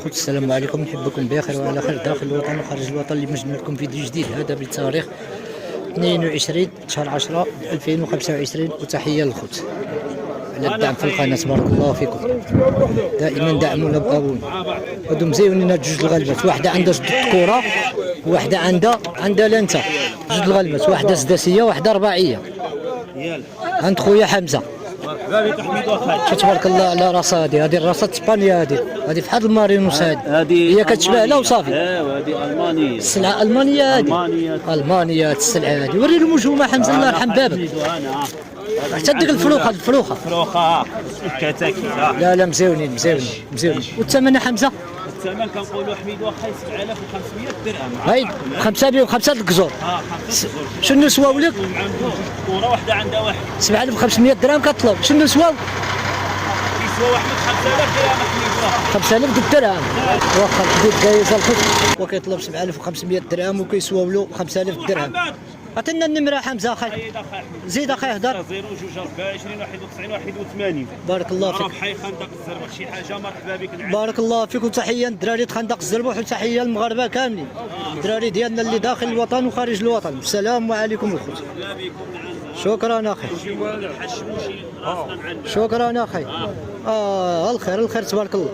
خوت السلام عليكم، نحبكم بخير وعلى خير داخل الوطن وخارج الوطن. اللي مجمع لكم فيديو جديد هذا بتاريخ 22 شهر 10 2025. وتحيه للخوت على الدعم في القناه، تبارك الله فيكم. دائما دعمونا بابونا. هادو مزيونين هاد جوج الغلبات، واحده عندها جدة كره وواحده عندها لانتا. جوج الغلبات، واحده سداسيه وواحده رباعيه. عند خويا حمزه. تبارك الله على راسها. هذه الراسات اسبانيا، هذه في حد المارينوس. هذه هي كتشبه لها وصافي. هذه المانيه، السلعه المانيه. المانيه السلعه هذه. وري المجومه حمزه الله يرحم بابك. حتى ديك الفلوخه كتاكي. لا مزيونين. والثمن حمزه؟ الثمن كنقولوا حميد واخا 7500 درهم. هاي 5 الكزور. شنو سواو لك؟ كره واحده عندها واحد 7500 درهم كطلب. شنو سواو؟ يسوى واحد 5000 درهم حميد. 5000 درهم واخا الحدود جايزه الخط، وكيطلب 7500 درهم وكيسواو له 5000 درهم. عطينا النمره حمزه اخي. زيد اخي هضر. 0 2 24 91 81. بارك الله فيك. ربحي خندق الزربه شي حاجه مرحبا بك. بارك الله فيك. وتحيه للدراري خندق الزربوح وتحيه للمغاربه كاملين، الدراري ديالنا اللي داخل الوطن وخارج الوطن. السلام عليكم الخوت. شكرا اخي. شكرا اخي. الخير تبارك الله.